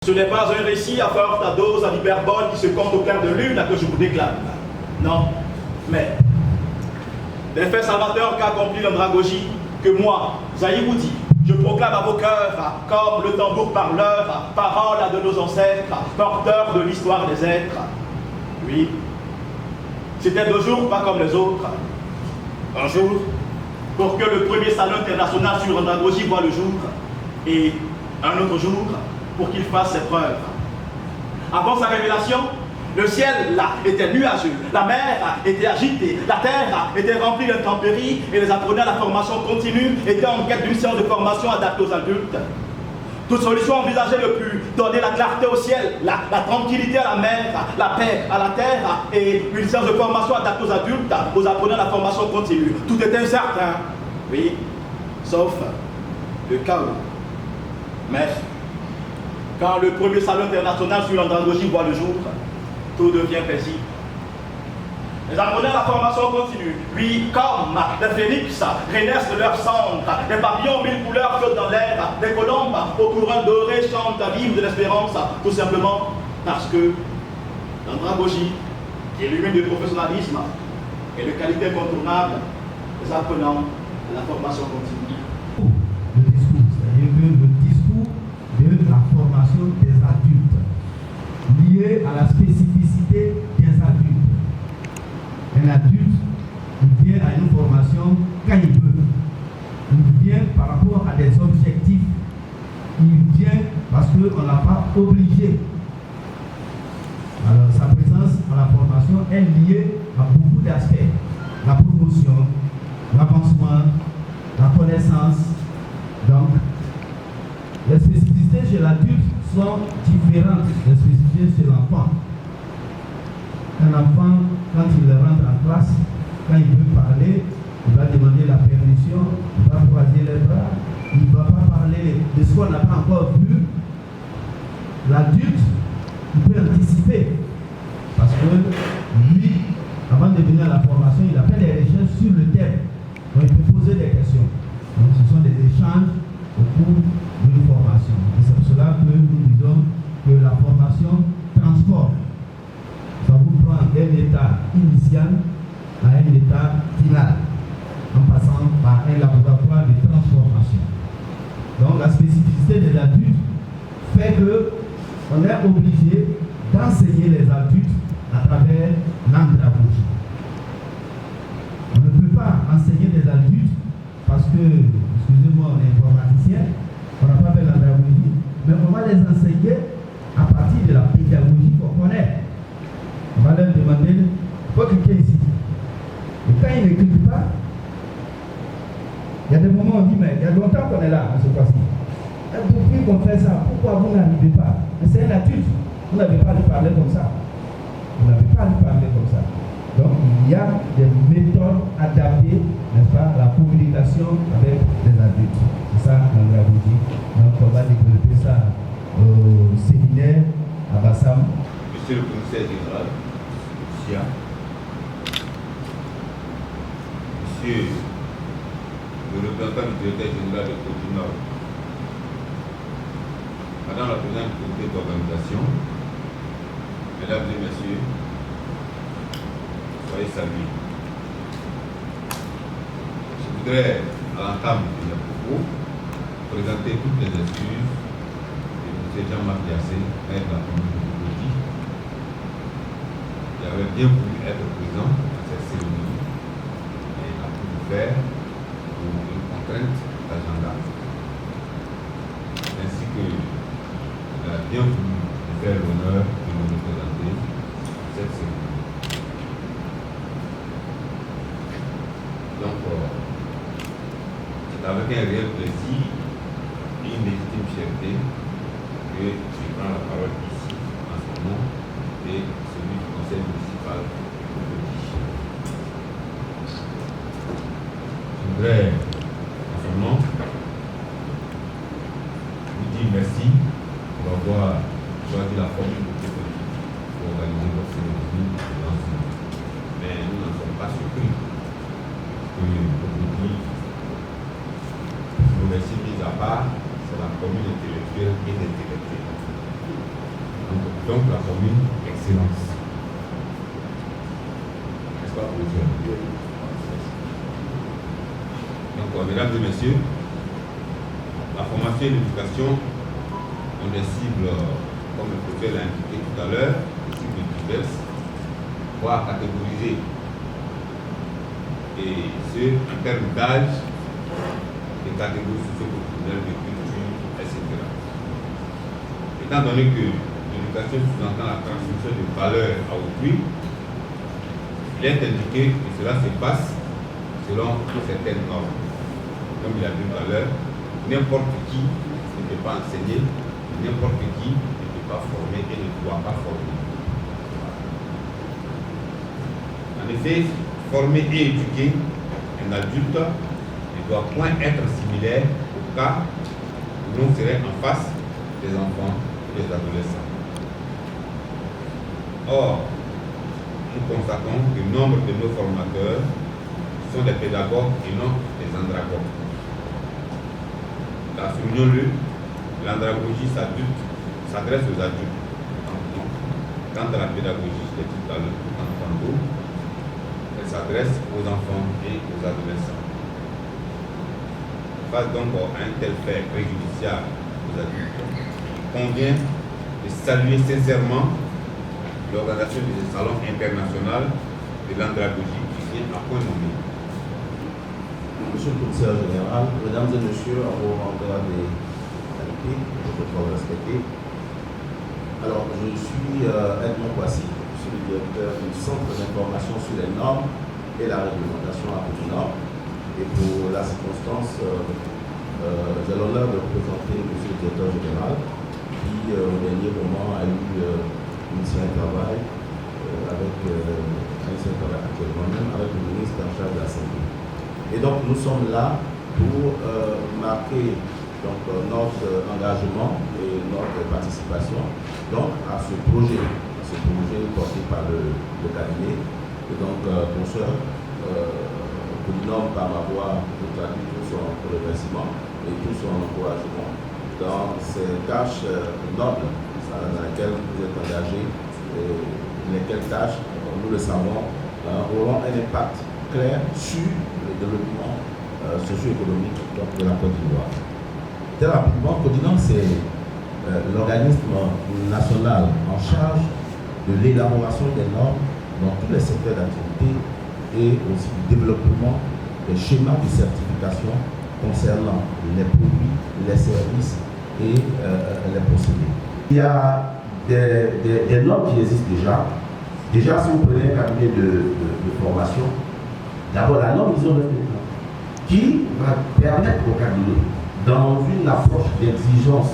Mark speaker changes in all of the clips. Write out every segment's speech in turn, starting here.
Speaker 1: Ce n'est pas un récit à forte dose à l'hyperbole qui se compte au clair de lune que je vous déclame. Non, mais des faits salvateurs qu'a accompli l'andragogie, que moi, Zaïwoudi, je proclame à vos cœurs, comme le tambour parleur, parole de nos ancêtres, porteur de l'histoire des êtres. Oui, c'était 2 jours pas comme les autres. Un jour, pour que le premier salon international sur l'andragogie voit le jour, et un autre jour, pour qu'il fasse ses preuves. Avant sa révélation, le ciel là était nuageux, la mer était agitée, la terre était remplie d'intempéries et les apprenants à la formation continue étaient en quête d'une séance de formation adaptée aux adultes. Toute solution envisagée ne put donner la clarté au ciel, la tranquillité à la mer, la paix à la terre et une séance de formation adaptée aux adultes, aux apprenants à la formation continue. Tout était incertain, oui, sauf le chaos. Mais quand le premier salon international sur l'andragogie voit le jour, tout devient paisible. Les apprenants à la formation continue, puis comme les phénix renaissent de leur cendre, les papillons 1000 couleurs flottent dans l'air, les colombes au courant doré chantent à vivre de l'espérance, tout simplement parce que l'andragogie, qui illumine le professionnalisme et de qualité incontournable, les apprenants à la formation continue.
Speaker 2: Le discours, c'est-à-dire que le discours de la formation des adultes, lié à la spécificité des adultes. Un adulte, il vient à une formation quand il veut. Il vient par rapport à des objectifs. Il vient parce qu'on ne l'a pas obligé. Alors, sa présence à la formation est liée à beaucoup d'aspects. La promotion, l'avancement, la connaissance. Donc, les spécificités chez l'adulte sont différentes des spécificités chez l'enfant. Un enfant, quand il rentre en classe, quand il veut parler, il va demander la permission, il va croiser les bras, il ne va pas parler de ce qu'on n'a pas encore vu. L'adulte, il peut anticiper. Parce que lui, avant de venir à la formation, il a fait des recherches sur le thème. Donc il peut poser des questions. Donc ce sont des échanges au cours d'une formation. Et c'est pour cela que nous disons que la formation transforme. Ça vous prend d'un état initial à un état final, en passant par un laboratoire de transformation. Donc la spécificité des adultes fait qu'on est obligé d'enseigner les adultes à travers l'andragogie. On ne peut pas enseigner des adultes parce que, excusez-moi, on est informaticien, on n'a pas fait l'andragogie, mais on va les enseigner à partir de la pédagogie qu'on connaît. On va leur demander, il faut cliquer ici. Et quand ils ne cliquent pas, il y a des moments où on dit, mais il y a longtemps qu'on est là, à ce cas-ci. Depuis qu'on fait ça, pourquoi vous n'arrivez pas? Mais c'est un adulte, vous n'avez pas à lui parler comme ça. Vous n'avez pas à lui parler comme ça. Donc il y a des méthodes adaptées, n'est-ce pas, à la communication avec les adultes. C'est ça l'andragogie. Donc on va développer ça au séminaire à Bassam.
Speaker 3: Monsieur le commissaire général, Chia, Monsieur le représentant du directeur général de Côte du Nord, Madame la présidente du comité d'organisation, Mesdames et Messieurs, soyez salués. Je voudrais, à l'entame de mes propos, présenter toutes les excuses de M. Jean-Marc Diassé, maire de la commune de Boukoudi. Il avait bien voulu être présent à cette cérémonie, mais il n'a pu le faire pour une contrainte d'agenda. Ainsi que il a bien voulu me faire l'honneur de me représenter à cette cérémonie. Donc, c'est avec un réel plaisir et une légitime fierté que je prends la parole ici, en ce moment, et celui du conseil municipal de Boukoudi. Je voudrais, en ce moment, vous dire merci pour avoir choisi la formule de Boukoudi pour organiser votre cérémonie de lancement. Mais nous n'en sommes pas surpris que Boukoudi, modestie mise à part, c'est la commune intellectuelle et intellectuelle. donc la formule excellence. N'est-ce pas, professeur? Donc, mesdames et messieurs, la formation et l'éducation ont des cibles, comme le professeur l'a indiqué tout à l'heure, des cibles diverses, voire catégorisées. Et ce, en termes d'âge, des catégories socio-culturelles, de culture, etc. Étant donné que l'éducation sous-entend la transmission de valeurs à autrui, il est indiqué que cela se passe selon certaines normes. Comme il a dit tout à l'heure, n'importe qui ne peut pas enseigner, n'importe qui ne peut pas former et ne doit pas former. En effet, former et éduquer un adulte ne doit point être similaire au cas où l'on serait en face des enfants et des adolescents. Or, nous constatons que nombre de nos formateurs sont des pédagogues et non des andragogues. Car soulignons-le, l'andragogie s'adresse aux adultes. Quant à la pédagogie, je l'ai dit tout à l'heure, elle s'adresse aux enfants et aux adolescents. Face donc à un tel fait préjudiciable aux adultes, il convient de saluer sincèrement l'organisation du Salon international de l'andragogie qui vient à point nommé.
Speaker 2: Monsieur le commissaire général, mesdames et messieurs, en vos mandats des qualités, je peux trop respecter. Alors, je suis Edmond Kwasi, je suis le directeur du Centre d'information sur les normes et la réglementation à Côte-du-Nord. Et pour la circonstance, j'ai l'honneur de représenter monsieur le directeur général qui, au dernier moment, a eu initié un travail actuellement même avec le ministre en charge de la Santé. Et donc nous sommes là pour marquer donc, notre engagement et notre participation donc, à ce projet porté par le cabinet. Et donc pour ça, Côte-du-Nord par ma voix vous traduit tout son remerciement et tout son encouragement dans ces tâches nobles dans lesquelles vous êtes engagés, lesquelles tâches, nous le savons, auront un impact clair sur le développement socio-économique de la Côte d'Ivoire. Très rapidement, Côte-du-Nord, c'est l'organisme national en charge de l'élaboration des normes dans tous les secteurs d'activité et aussi du développement des schémas de certification concernant les produits, les services et les procédés. Il y a des normes qui existent déjà. Déjà, si vous prenez un cabinet de formation, d'abord la norme ISO 9001 qui va permettre au cabinet, dans une approche d'exigence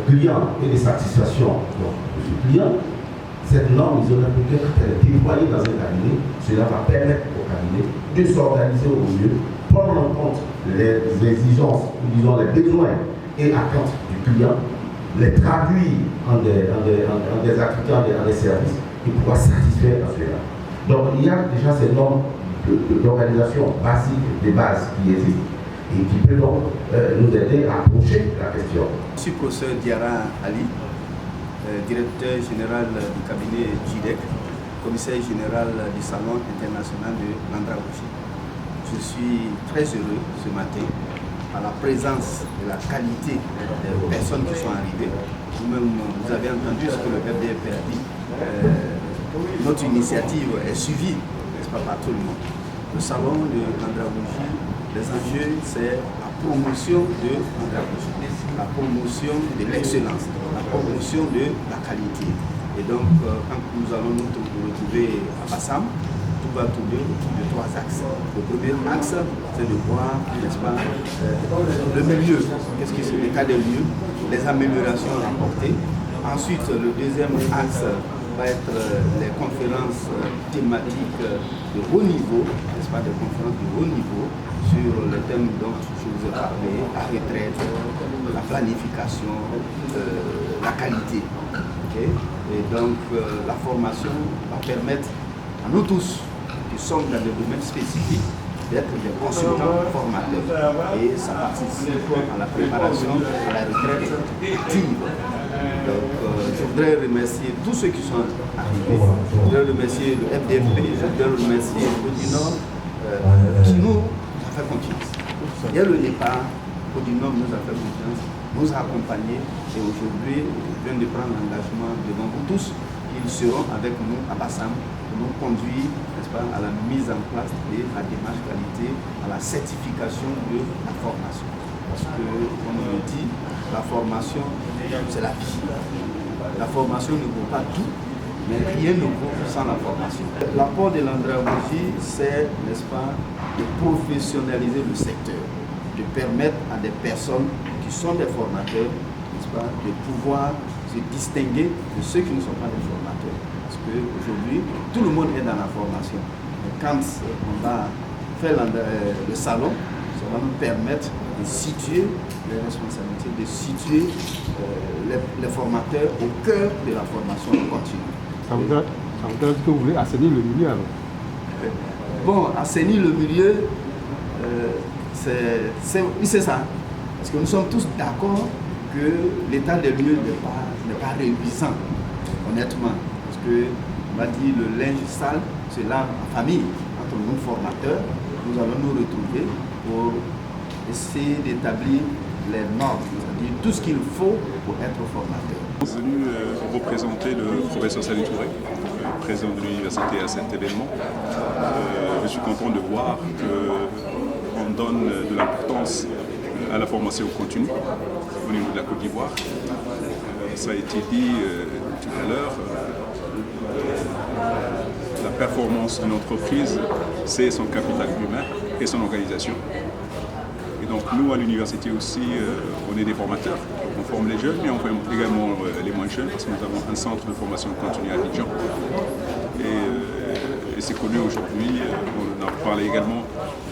Speaker 2: client et de satisfaction de ce client, cette norme ISO 9001, quand elle est déployée dans un cabinet, cela va permettre au cabinet de s'organiser au mieux, prendre en compte les exigences, disons les besoins et attentes du client, les traduire en des activités, en des services qui pourra satisfaire à cela. Donc il y a déjà ces normes d'organisation basique, des bases qui existent et qui peuvent donc nous aider à approcher la question.
Speaker 4: Je suis professeur Diarra Ali, directeur général du cabinet GIDEC, commissaire général du Salon international de l'andragogie. Je suis très heureux ce matin à la présence et la qualité des personnes qui sont arrivées. Vous-même, vous avez entendu ce que le FDF a dit. Notre initiative est suivie, n'est-ce pas, par tout le monde. Le salon de l'andragogie, les enjeux, c'est la promotion de l'andragogie, la promotion de l'excellence, la promotion de la qualité. Et donc, quand nous allons nous retrouver à Bassam, tout va tourner autour de 3 axes. Le premier axe, c'est de voir, n'est-ce pas, le milieu, qu'est-ce que c'est l'état des lieux, les améliorations apportées. Ensuite, le deuxième axe va être les conférences thématiques de haut niveau, n'est-ce pas, des conférences de haut niveau sur les thèmes dont je vous ai parlé, la retraite, la planification, la qualité. Okay? Et donc, la formation va permettre à nous tous, qui sommes dans des domaines spécifiques, d'être des consultants formateurs. Et ça participe à la préparation à la retraite active. Donc, je voudrais voudrais remercier tous ceux qui sont arrivés. Je voudrais remercier le FDFP, je voudrais remercier Odinor qui nous a fait confiance. Dès le départ, Odinor nous a fait confiance, nous a accompagnés et aujourd'hui, ils viennent de prendre l'engagement devant vous tous. Ils seront avec nous à Bassam pour nous conduire, n'est-ce pas, à la mise en place de la démarche qualité, à la certification de la formation. Parce que, comme on le dit, la formation, c'est la vie. La formation ne vaut pas tout, mais rien ne vaut sans la formation. L'apport de l'andragogie, c'est, n'est-ce pas, de professionnaliser le secteur, de permettre à des personnes qui sont des formateurs, n'est-ce pas, de pouvoir se distinguer de ceux qui ne sont pas des formateurs. Parce qu'aujourd'hui, tout le monde est dans la formation. Mais quand on va faire le salon, ça va nous permettre de situer les responsabilités, de situer les formateurs au cœur de la formation continue.
Speaker 5: Ça voudrait dire que vous voulez assainir le milieu alors?
Speaker 4: Bon, assainir le milieu, c'est ça. Parce que nous sommes tous d'accord que l'état des lieux n'est pas réduisant, honnêtement. Parce que, on va dire, le linge sale, c'est là en famille. Entre nous formateurs, nous allons nous retrouver pour essayer d'établir les normes, c'est-à-dire tout ce qu'il faut pour être formateur.
Speaker 6: Je suis venu représenter le professeur Sali Touré, président de l'université à Saint-Élément. Je suis content de voir qu'on donne de l'importance à la formation continue au niveau de la Côte d'Ivoire. Ça a été dit tout à l'heure, la performance d'une entreprise, c'est son capital humain et son organisation. Et donc nous, à l'université aussi, on est des formateurs. On forme les jeunes, mais on forme également les moins jeunes, parce que nous avons un centre de formation continue à Abidjan. Et c'est connu aujourd'hui, on en parlait également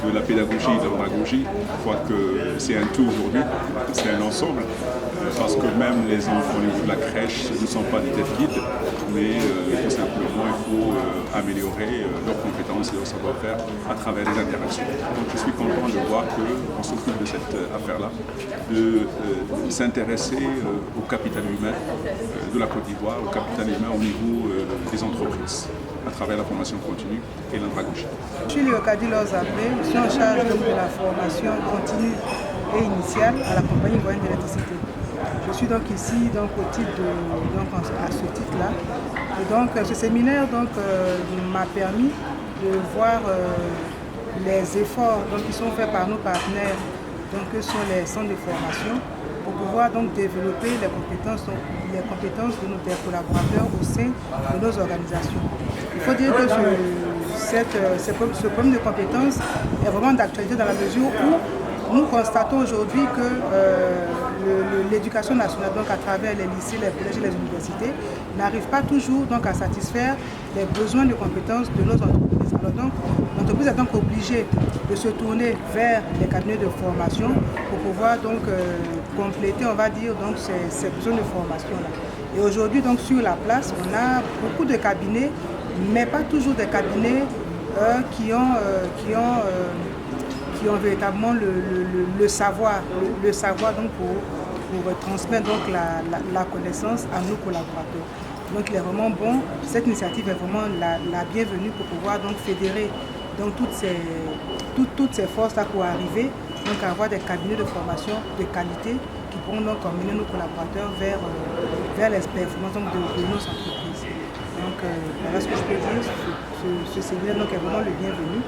Speaker 6: de la pédagogie et de l'andragogie. Je crois que c'est un tout aujourd'hui, c'est un ensemble, parce que même les enfants au niveau de la crèche ne sont pas des têtes vides, mais tout simplement il faut améliorer leurs compétences et leur savoir-faire à travers les interactions. Donc je suis content de voir qu'on s'occupe de cette affaire-là, de s'intéresser au capital humain de la Côte d'Ivoire, au capital humain au niveau des entreprises, à travers la formation continue et l'andragogie.
Speaker 7: Je suis Léocadie Lozabré, je suis en charge de la formation continue et initiale à la compagnie ivoirienne d'électricité. Je suis donc ici au titre à ce titre-là. Et donc ce séminaire m'a permis de voir les efforts qui sont faits par nos partenaires, que sont les centres de formation, pour pouvoir développer les compétences de nos collaborateurs au sein de nos organisations. Il faut dire que ce problème de compétences est vraiment d'actualité dans la mesure où nous constatons aujourd'hui que l'éducation nationale, à travers les lycées, les collèges et les universités, n'arrive pas toujours à satisfaire les besoins de compétences de nos entreprises. Alors donc, l'entreprise est donc obligée de se tourner vers les cabinets de formation pour pouvoir compléter, on va dire, ces besoins de formation-là. Et aujourd'hui, sur la place, on a beaucoup de cabinets, mais pas toujours des cabinets qui ont véritablement le savoir pour transmettre la connaissance à nos collaborateurs. Donc il est vraiment bon, cette initiative est vraiment la bienvenue pour pouvoir fédérer toutes ces forces-là pour arriver à avoir des cabinets de formation de qualité qui pourront emmener nos collaborateurs vers les performances de nos entreprises. Donc voilà ce que je peux dire, ce séminaire est vraiment le bienvenu.